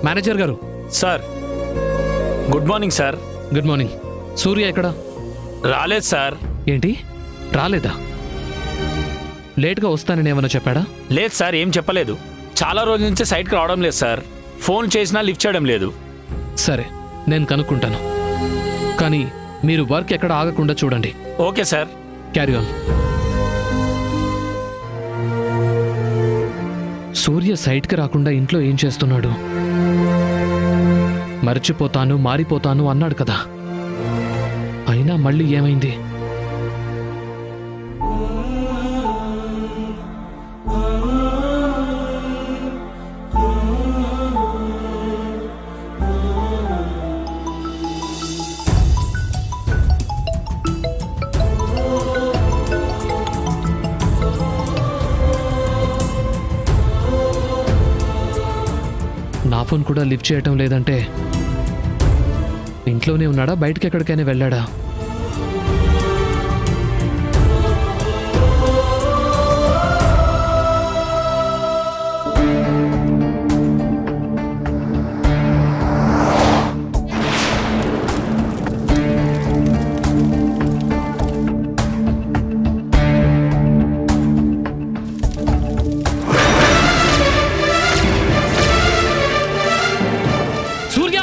Manager గారు. Sir good morning sir. Good morning. Surya ఎక్కడ? రాలేదు సార్. ఏంటి రాలేదా? లేట్గా వస్తానని ఏమన్నా చెప్పాడా? లేదు సార్, ఏం చెప్పలేదు. చాలా రోజుల నుంచి సైట్కి రావడం లేదు సార్. ఫోన్ చేసినా లిఫ్ట్ చేయడం లేదు. సరే, నేను కనుక్కుంటాను. కానీ మీరు వర్క్ ఎక్కడ ఆగకుండా చూడండి. Okay sir. Carry on. Surya సైట్కి రాకుండా ఇంట్లో ఏం చేస్తున్నాడు? మర్చిపోతాను, మారిపోతాను అన్నాడు కదా. అయినా మళ్ళీ ఏమైంది? నా ఫోన్ కూడా లిఫ్ట్ చేయటం లేదంటే ఇంట్లోనే ఉన్నాడా, బయటికి ఎక్కడికైనా వెళ్ళాడా? సూర్య!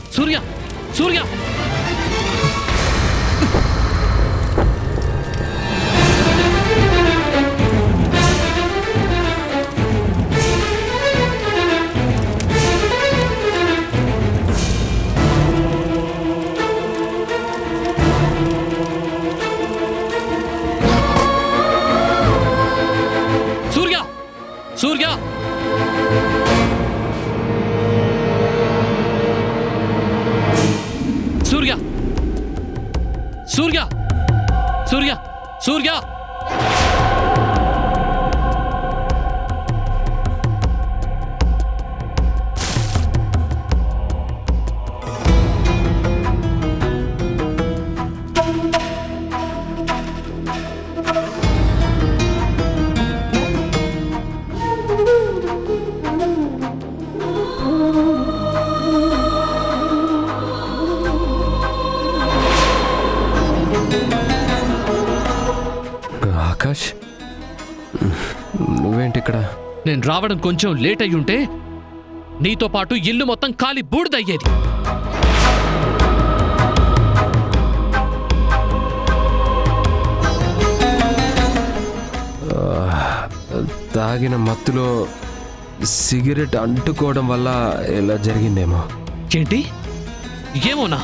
సూర్య! సూర్య! సూర్య! సూర్య! సూర్య! సూర్య! సూర్య! ఆకాష్, నువ్వేంటి ఇక్కడ? నేను రావడం కొంచెం లేట్ అయ్యుంటే నీతో పాటు ఇల్లు మొత్తం ఖాళీ బూడిదయ్యేది. తాగిన మత్తులో సిగరెట్ అంటుకోవడం వల్ల ఇలా జరిగిందేమో. ఏంటి? ఏమోనా?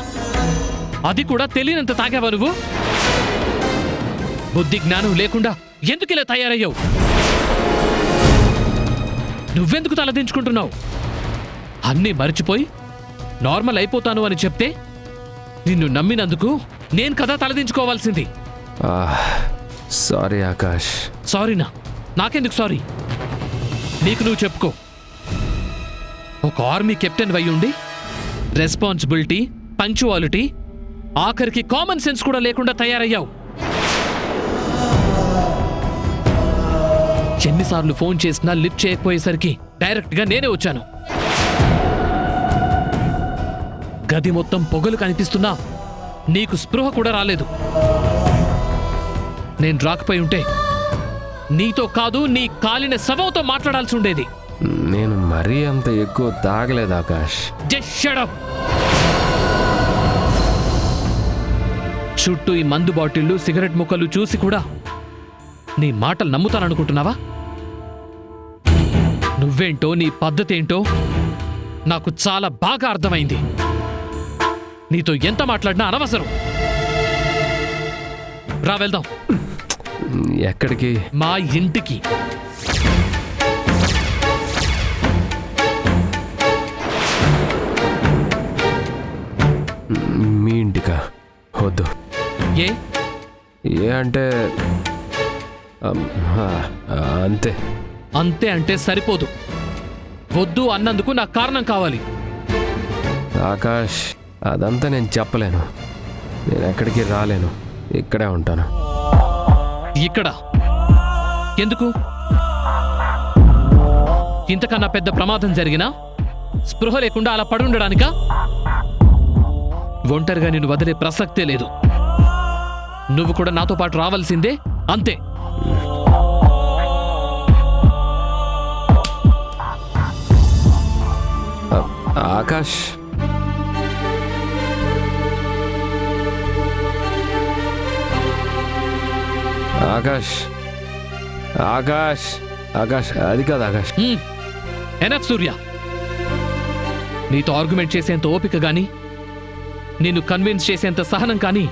అది కూడా తెలియనంత తాగావా నువ్వు? బుద్ధి జ్ఞానం లేకుండా ఎందుకు ఇలా తయారయ్యావు? నువ్వెందుకు తలదించుకుంటున్నావు? అన్నీ మర్చిపోయి నార్మల్ అయిపోతాను అని చెప్తే నిన్ను నమ్మినందుకు నేను కదా తలదించుకోవాల్సింది. సారీ ఆకాష్. సారీనా? నాకెందుకు సారీ? నీకు నువ్వు చెప్పుకో. ఒక ఆర్మీ కెప్టెన్ అయ్యుండి రెస్పాన్సిబిలిటీ, పంక్చువాలిటీ, ఆఖరికి కామన్ సెన్స్ కూడా లేకుండా తయారయ్యావు. ఎన్నిసార్లు ఫోన్ చేసినా లిఫ్ట్ చేయకపోయేసరికి డైరెక్ట్గా నేనే వచ్చాను. గది మొత్తం పొగలు కనిపిస్తున్నా నీకు స్పృహ కూడా రాలేదు. నేను రాకపోయి ఉంటే నీతో కాదు, నీ కాలిన శవంతో మాట్లాడాల్సి ఉండేది. నేను మరీ అంత ఎక్కువ తాగలేదు ఆకాష్. Just shut up. చుట్టూ ఈ మందు బాటిళ్లు సిగరెట్ ముక్కలు చూసి కూడా నీ మాటలు నమ్ముతాననుకుంటున్నావా? నువ్వేంటో నీ పద్ధతేంటో నాకు చాలా బాగా అర్థమైంది. నీతో ఎంత మాట్లాడినా అనవసరం. రా వెళ్దాం. ఎక్కడికి? మా ఇంటికి. మీ ఇంటికా? వద్దు. ఏ ఏ అంటే అంతే. అంతే అంటే సరిపోదు. వద్దు అన్నందుకు నాకు కారణం కావాలి. ఆకాష్, అదంతా నేను చెప్పలేను. నేను ఎక్కడికి రాలేను, ఇక్కడే ఉంటాను. ఇక్కడ ఎందుకు? ఇంతకన్నా పెద్ద ప్రమాదం జరిగినా స్పృహ లేకుండా అలా పడుండడానికా? ఒంటరిగా నిన్ను వదిలే ప్రసక్తే లేదు. నువ్వు కూడా నాతో పాటు రావాల్సిందే, అంతే. ఆకాష్, ఆకాష్, ఆకాష్, ఆకాష్, అది కాదు ఆకాష్. ఎనఫ్ సూర్య. నీతో ఆర్గ్యుమెంట్ చేసేంత ఓపిక గాని నిన్ను కన్విన్స్ చేసేంత సహనం కానీ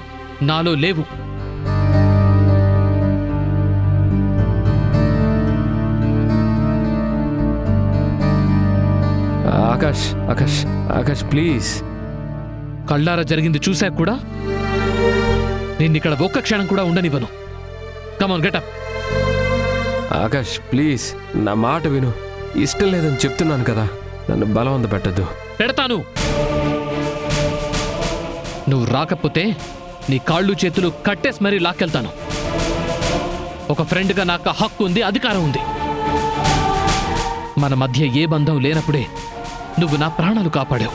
నాలో లేవు. ఆకాష్, ఆకాష్, ఆకాష్, ప్లీజ్. కళ్ళారా జరిగింది చూశాక కూడా నిన్నిక్కడ ఒక్క క్షణం కూడా ఉండనివ్వను. Come on get up. ఆకాష్, ప్లీజ్, నా మాట విను. ఇష్టం లేదని చెప్తున్నాను కదా, నన్ను బలవంత పెట్టద్దు. పెడతాను. నువ్వు రాకపోతే నీ కాళ్ళు చేతులు కట్టేసి మరీ లాక్కెళ్తాను. ఒక ఫ్రెండ్గా నాకు హక్కు ఉంది, అధికారం ఉంది. మన మధ్య ఏ బంధం లేనప్పుడే నువ్వు నా ప్రాణాలు కాపాడావు.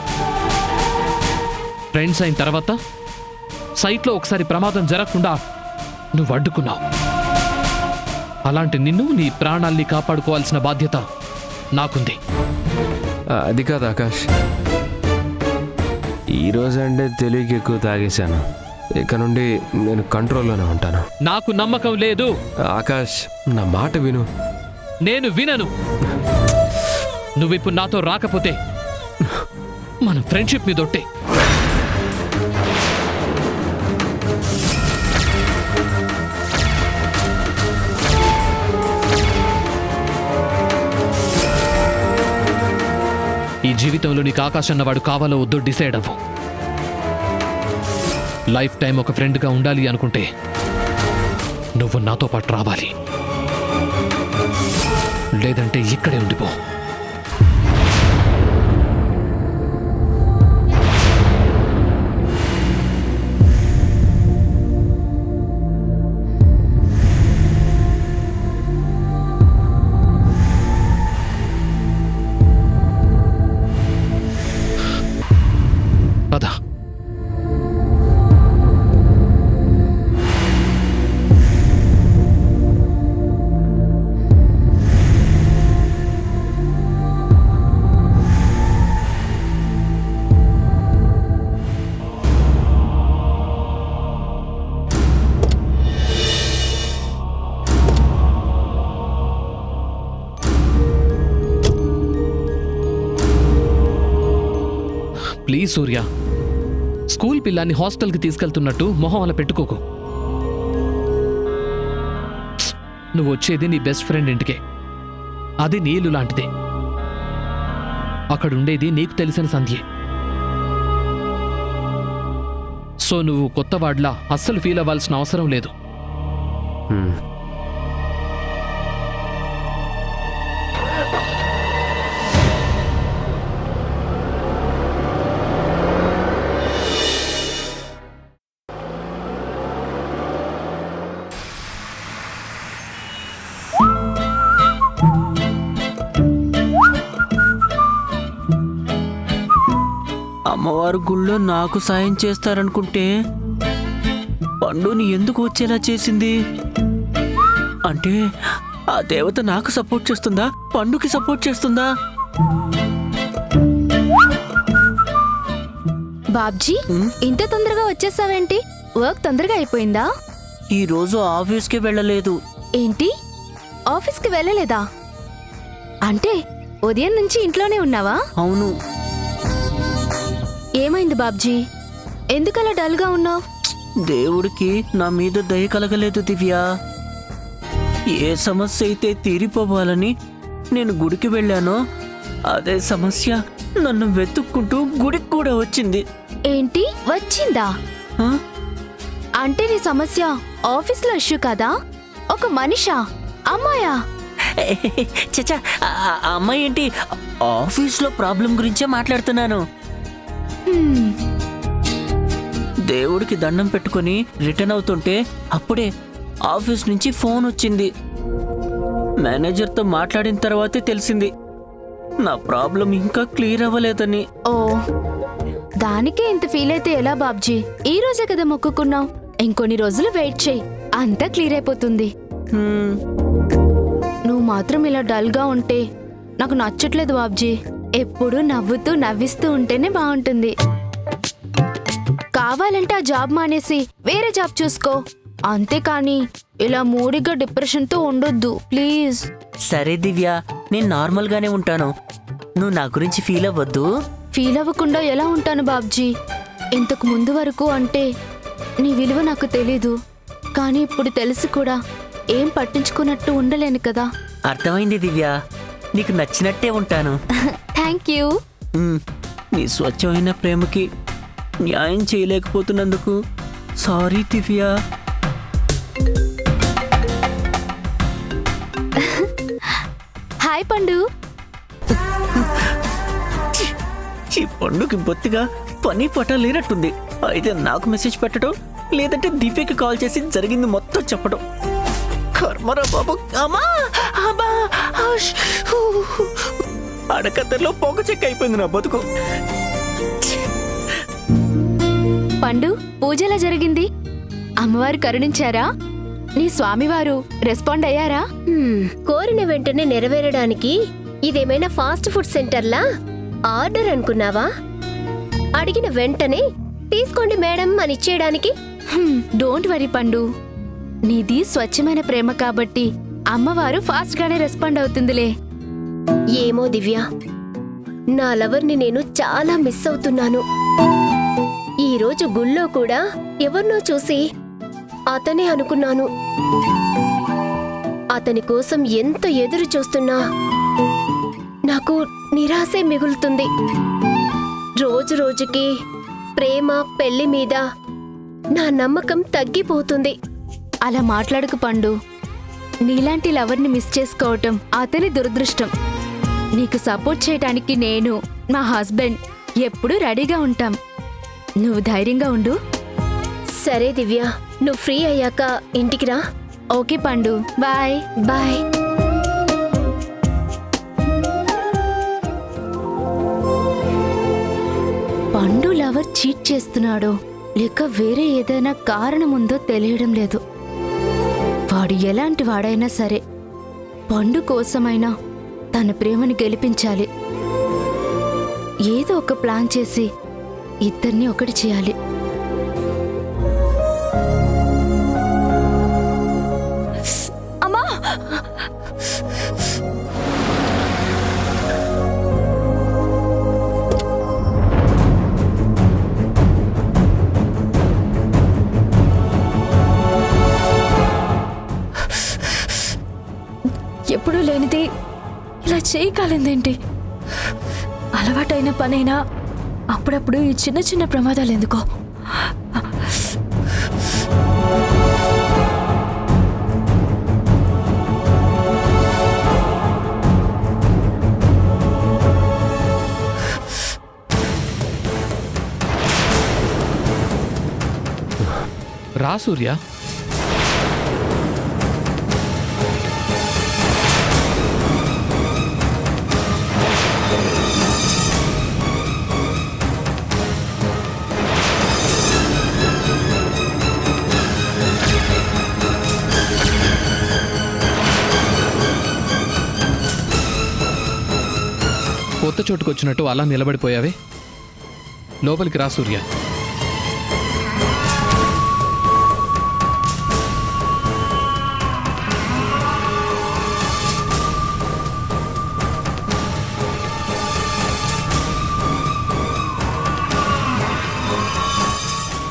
ఫ్రెండ్స్ అయిన తర్వాత సైట్లో ఒకసారి ప్రమాదం జరగకుండా నువ్వు అడ్డుకున్నావు. అలాంటి నిన్ను, నీ ప్రాణాల్ని కాపాడుకోవాల్సిన బాధ్యత నాకుంది. అది కాదు ఆకాష్, ఈరోజు అంటే తెలివికి ఎక్కువ తాగేశాను. ఇక నుండి నేను కంట్రోల్లోనే ఉంటాను. నాకు నమ్మకం లేదు. ఆకాష్, నా మాట విను. నేను వినను. నువ్విప్పుడు నాతో రాకపోతే మన ఫ్రెండ్షిప్ మీదొట్టే. ఈ జీవితంలో నీకు ఆకాశం అన్నవాడు కావాలో వద్దో డిసైడ్ అవ్వు. లైఫ్ టైం ఒక ఫ్రెండ్గా ఉండాలి అనుకుంటే నువ్వు నాతో పాటు రావాలి, లేదంటే ఇక్కడే ఉండిపో. పద. ప్లీజ్ సూర్య, స్కూల్ పిల్లాన్ని హాస్టల్కి తీసుకెళ్తున్నట్టు మొహం అలా పెట్టుకోకు. నువ్వు వచ్చేది నీ బెస్ట్ ఫ్రెండ్ ఇంటికే. అది నీ ఇల్లు లాంటిదే. అక్కడుండేది నీకు తెలిసిన సంధ్యే. సో నువ్వు కొత్తవాడ్లా అస్సలు ఫీల్ అవ్వాల్సిన అవసరం లేదు. అమ్మవారు గుళ్ళో నాకు సాయం చేస్తారనుకుంటే పండుని ఎందుకు వచ్చేలా చేసింది? అంటే ఆ దేవత నాకు సపోర్ట్ చేస్తుందా, పండుకి సపోర్ట్ చేస్తుందా? బాబ్జీ ఇంత తొందరగా వచ్చేసావేంటి? వర్క్ తొందరగా అయిపోయిందా? ఈ రోజు ఆఫీస్కి వెళ్ళలేదు. ఏంటి, ఆఫీస్కి వెళ్ళలేదా? అంటే ఉదయం నుంచి ఇంట్లోనే ఉన్నావా? అవును. ఏమైంది బాబ్జీ, ఎందుకలా డల్గా ఉన్నావు? దేవుడికి నా మీద దయ కలగలేదు దివ్య. ఏ సమస్య అయితే తీరిపోవాలని నేను గుడికి వెళ్ళానో అదే సమస్య నన్ను వెతుక్కుంటూ గుడికి కూడా వచ్చింది. ఏంటి, వచ్చిందా? ఆ? అంటే నీ సమస్య ఆఫీస్లో ఇష్యూ కదా? ఒక మనిషా, అమ్మాయా? చచ్చా, ఆ అమ్మాయి ఏంటి? ఆఫీస్లో ప్రాబ్లం గురించే మాట్లాడుతున్నాను. హ్మ్, దేవుడికి దండం పెట్టుకుని రిటర్న్ అవుతుంటే అప్పుడే ఆఫీస్ నుంచి ఫోన్ వచ్చింది. మేనేజర్తో మాట్లాడిన తర్వాతే తెలిసింది నా ప్రాబ్లం ఇంకా క్లియర్ అవ్వలేదని. ఓ, దానికే ఇంత ఫీల్ అయితే ఎలా బాబ్జీ? ఈ రోజే కదా మొక్కుకున్నావు, ఇంకొన్ని రోజులు వెయిట్ చేయి, అంతా క్లియర్ అయిపోతుంది. హ్మ్, నువ్వు మాత్రం ఇలా డల్గా ఉంటే నాకు నచ్చట్లేదు బాబ్జీ. ఎప్పుడూ నవ్వుతూ నవ్విస్తూ ఉంటేనే బాగుంటుంది. కావాలంటే ఆ జాబ్ మానేసి వేరే జాబ్ చూసుకో, అంతేకాని ఇలా మూడిగా డిప్రెషన్తో ఉండొద్దు ప్లీజ్. సరే దివ్య, నేను నార్మల్గానే ఉంటాను. నువ్వు నా గురించి ఫీల్ అవ్వద్దు. ఫీల్ అవ్వకుండా ఎలా ఉంటాను బాబ్జీ? ఇంతకు ముందు వరకు అంటే నీ విలువ నాకు తెలీదు, కానీ ఇప్పుడు తెలిసి కూడా ఏం పట్టించుకున్నట్టు ఉండలేను కదా. అర్థమైంది దివ్య, నీకు నచ్చినట్టే ఉంటాను. Thank you. హ్మ్, నీ స్వచ్ఛమైన ప్రేమకి న్యాయం చేయలేకపోతున్నందుకు సారీ దివ్య. హాయ్ పండు. ఈ పండుగ బొత్తిగా పని పట్ట లేనట్టుంది. అయితే నాకు మెసేజ్ పెట్టడం, లేదంటే దివ్యకి కాల్ చేసి జరిగింది మొత్తం చెప్పడం. కర్మరా బాబు. అమ్మా, అమ్మా, ఆష్, హూ. అడకత్తెరలో పొగ చెక్క అయిపోయింది నా బతుకు. పండు, పూజ ఎలా జరిగింది? అమ్మవారు కరుణించారా? నీ స్వామివారు రెస్పాండ్ అయ్యారా? కోరిన వెంటనే నెరవేరడానికి ఇదేమైనా ఫాస్ట్ ఫుడ్ సెంటర్లా ఆర్డర్ అనుకున్నావా? అడిగిన వెంటనే తీసుకోండి మేడం అని ఇచ్చేయడానికి. డోంట్ వరీ పండు, నీది స్వచ్ఛమైన ప్రేమ కాబట్టి అమ్మవారు ఫాస్ట్ గానే రెస్పాండ్ అవుతుందిలే. ఏమో దివ్య, నా లవర్ని నేను చాలా మిస్ అవుతున్నాను. ఈ రోజు గుళ్ళో కూడా ఎవరినో చూసి అతనే అనుకున్నాను. అతని కోసం ఎంత ఎదురు చూస్తున్నా నాకు నిరాశే మిగులుతుంది. రోజు రోజుకి ప్రేమ పెళ్లి మీద నా నమ్మకం తగ్గిపోతుంది. అలా మాట్లాడకు పండు, నీలాంటి లవర్ని మిస్ చేసుకోవటం అతని దురదృష్టం. నీకు సపోర్ట్ చేయడానికి నేను, మా హస్బెండ్ ఎప్పుడూ రెడీగా ఉంటాం. నువ్వు ధైర్యంగా ఉండు. సరే దివ్య, నువ్వు ఫ్రీ అయ్యాక ఇంటికి రా. ఓకే పండు, బాయ్. బాయ్. పండు లవర్ చీట్ చేస్తున్నాడో లేక వేరే ఏదైనా కారణం ఉందో తెలియడం లేదు. వాడు ఎలాంటి వాడైనా సరే పండు కోసమైనా తన ప్రేమని గెలిపించాలి. ఏదో ఒక ప్లాన్ చేసి ఇద్దరిని ఒకటి చేయాలి. అమ్మా, ఎప్పుడూ లేనిది ఇలా చేయగలిందేంటి? అలవాటైన పనైనా అప్పుడప్పుడు ఈ చిన్న చిన్న ప్రమాదాలు ఎందుకో? రా సూర్య. కొత్త చోటుకొచ్చినట్టు అలా నిలబడిపోయావే? లోపలికి రా సూర్య.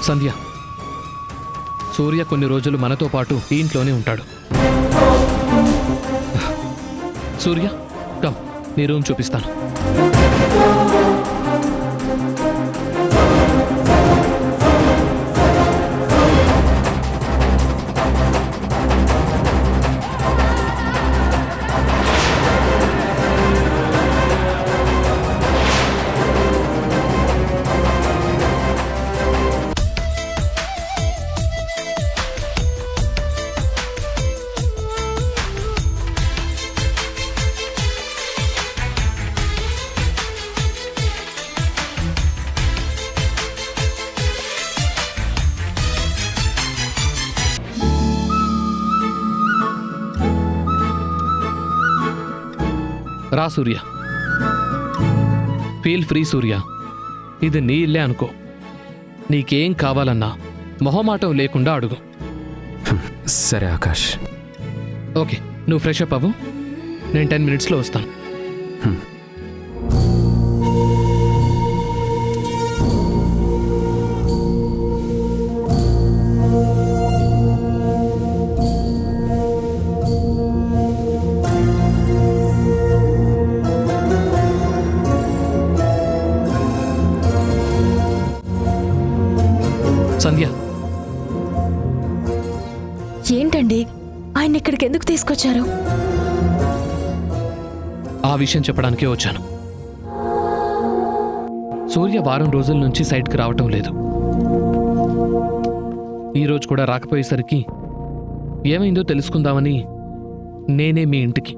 సంధ్య, సూర్య కొన్ని రోజులు మనతో పాటు ఈ ఇంట్లోనే ఉంటాడు. సూర్య కమ్, నీ రూమ్ చూపిస్తాను. రా సూర్య, ఫీల్ ఫ్రీ సూర్య. ఇది నీ ఇల్లే అనుకో. నీకేం కావాలన్నా మొహమాటం లేకుండా అడుగు. సరే ఆకాష్. ఓకే, నువ్వు ఫ్రెష్ అప్ అవ్వు. నేను 10 minutesలో వస్తాను. సంధ్య, ఏంటండి ఆయన ఇక్కడికి ఎందుకు తీసుకొచ్చారు? ఆ విషయం చెప్పడానికే వచ్చాను. సూర్య వారం రోజుల నుంచి సైట్కి రావటం లేదు. ఈరోజు కూడా రాకపోయేసరికి ఏమైందో తెలుసుకుందామని నేనే మీ ఇంటికి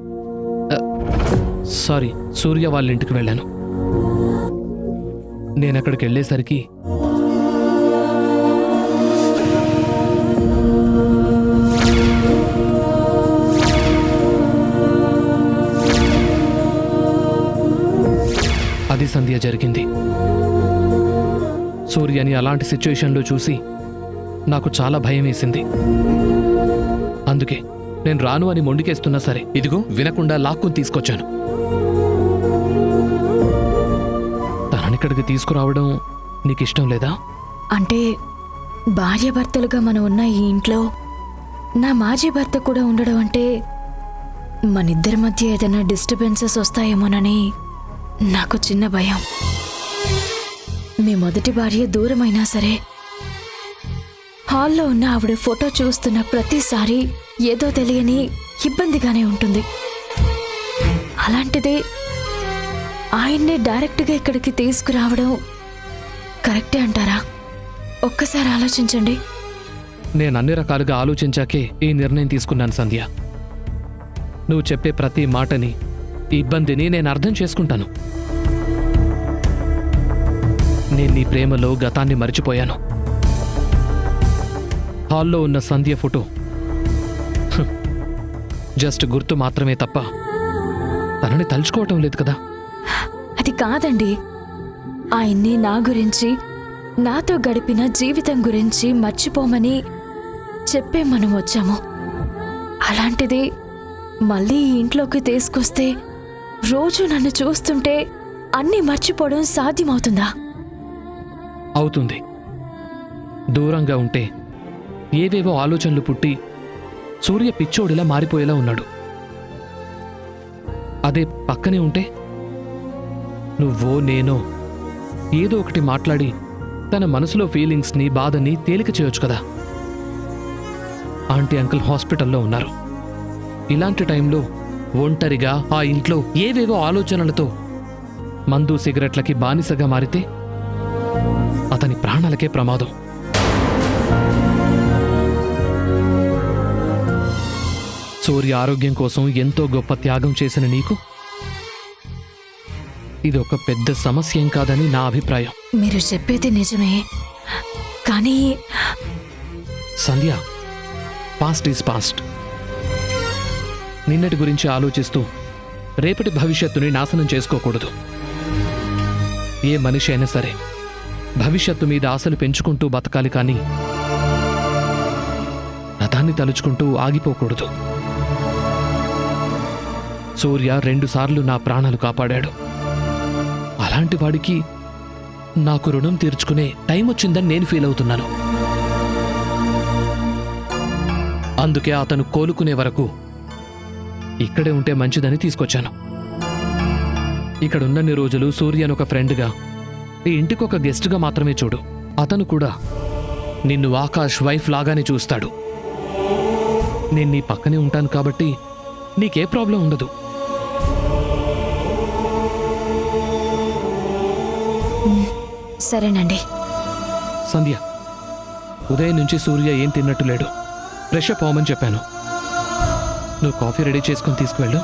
సారీ సూర్య వాళ్ళ ఇంటికి వెళ్ళాను. నేను అక్కడికి వెళ్ళేసరికి అది సంధ్య జరిగింది. సూర్యని అలాంటి సిచ్యుయేషన్లో చూసి నాకు చాలా భయం వేసింది. అందుకే నేను రాను అని మొండికేస్తున్నా సరే ఇదిగో వినకుండా లాక్కుని తీసుకొచ్చాను. తననిక్కడికి తీసుకురావడం నీకు ఇష్టం లేదా? అంటే భార్యాభర్తలుగా మనం ఉన్న ఈ ఇంట్లో నా మాజీ భర్త కూడా ఉండడం అంటే మనిద్దరి మధ్య ఏదైనా డిస్టర్బెన్సెస్ వస్తాయేమోనని నాకు చిన్న భయం. మీ మొదటి భార్య దూరమైనా సరే హాల్లో ఉన్న ఆవిడ ఫోటో చూస్తున్న ప్రతిసారి ఏదో తెలియని ఇబ్బందిగానే ఉంటుంది. అలాంటిదే ఆయన్నే డైరెక్ట్గా ఇక్కడికి తీసుకురావడం కరెక్టే అంటారా? ఒక్కసారి ఆలోచించండి. నేను అన్ని రకాలుగా ఆలోచించాకే ఈ నిర్ణయం తీసుకున్నాను సంధ్య. నువ్వు చెప్పే ప్రతి మాటని, ఇబ్బందిని నేను అర్థం చేసుకుంటాను. నేను నీ ప్రేమలో గతాన్ని మరిచిపోయాను. హాల్లో ఉన్న సంధ్య ఫోటో జస్ట్ గుర్తు మాత్రమే తప్ప తనని తలుచుకోవటం లేదు కదా. అది కాదండి, ఆయన్ని నా గురించి, నాతో గడిపిన జీవితం గురించి మర్చిపోమని చెప్పే మనం వచ్చాము. అలాంటిది మళ్ళీ ఈ ఇంట్లోకి తీసుకొస్తే రోజు నన్ను చూస్తుంటే అన్నీ మర్చిపోవడం సాధ్యమవుతుందా? అవుతుంది. దూరంగా ఉంటే ఏవేవో ఆలోచనలు పుట్టి సూర్య పిచ్చోడిలా మారిపోయేలా ఉన్నాడు. అదే పక్కనే ఉంటే నువ్వో నేనో ఏదో ఒకటి మాట్లాడి తన మనసులో ఫీలింగ్స్ని, బాధని తేలిక చేయొచ్చు కదా. ఆంటీ అంకుల్ హాస్పిటల్లో ఉన్నారు. ఇలాంటి టైంలో ఒంటరిగా ఆ ఇంట్లో ఏవేవో ఆలోచనలతో మందు సిగరెట్లకి బానిసగా మారితే అతని ప్రాణాలకే ప్రమాదం. సూర్య ఆరోగ్యం కోసం ఎంతో గొప్ప త్యాగం చేసిన నీకు ఇది ఒక పెద్ద సమస్య ఏం కాదని నా అభిప్రాయం. మీరు చెప్పేది నిజమే, కానీ సంధ్య, పాస్ట్ ఈజ్ పాస్ట్. నిన్నటి గురించి ఆలోచిస్తూ రేపటి భవిష్యత్తుని నాశనం చేసుకోకూడదు. ఏ మనిషి అయినా సరే భవిష్యత్తు మీద ఆశలు పెంచుకుంటూ బతకాలి కానీ గతాన్ని తలుచుకుంటూ ఆగిపోకూడదు. సూర్య 2 సార్లు నా ప్రాణాలు కాపాడాడు. అలాంటి వాడికి నాకు రుణం తీర్చుకునే టైం వచ్చిందని నేను ఫీల్ అవుతున్నాను. అందుకే అతను కోలుకునే వరకు ఇక్కడే ఉంటే మంచిదని తీసుకొచ్చాను. ఇక్కడున్నన్ని రోజులు సూర్యను ఒక ఫ్రెండ్గా, ఈ ఇంటికి ఒక గెస్ట్గా మాత్రమే చూడు. అతను కూడా నిన్ను ఆకాష్ వైఫ్ లాగానే చూస్తాడు. నేను నీ పక్కనే ఉంటాను కాబట్టి నీకే ప్రాబ్లం ఉండదు. సరేనండి. సంధ్య, ఉదయం నుంచి సూర్య ఏం తిన్నట్టు లేడు. ఫ్రెష్ అప్ అవ్వమని చెప్పాను. నువ్వు కాఫీ రెడీ చేసుకొని తీసుకువెళ్ళు.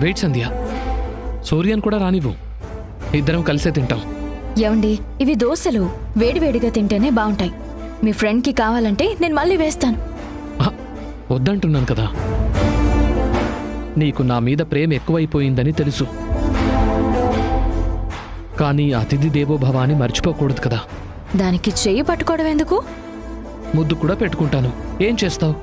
వెయిట్ సంధ్య, సూర్యను కూడా రానివ్వు. ఇద్దరం కలిసే తింటాం. ఏమండి, ఇవి దోశలు వేడివేడిగా తింటేనే బాగుంటాయి. మీ ఫ్రెండ్కి కావాలంటే నేను మళ్ళీ వేస్తాను. వద్దంటున్నాను కదా. నీకు నా మీద ప్రేమ ఎక్కువైపోయిందని తెలుసు, కానీ అతిథి దేవోభవ అని మర్చిపోకూడదు కదా. దానికి చెయ్యి పట్టుకోవడం ఎందుకు? ముద్దు కూడా పెట్టుకుంటాను. ఏం చేస్తావు?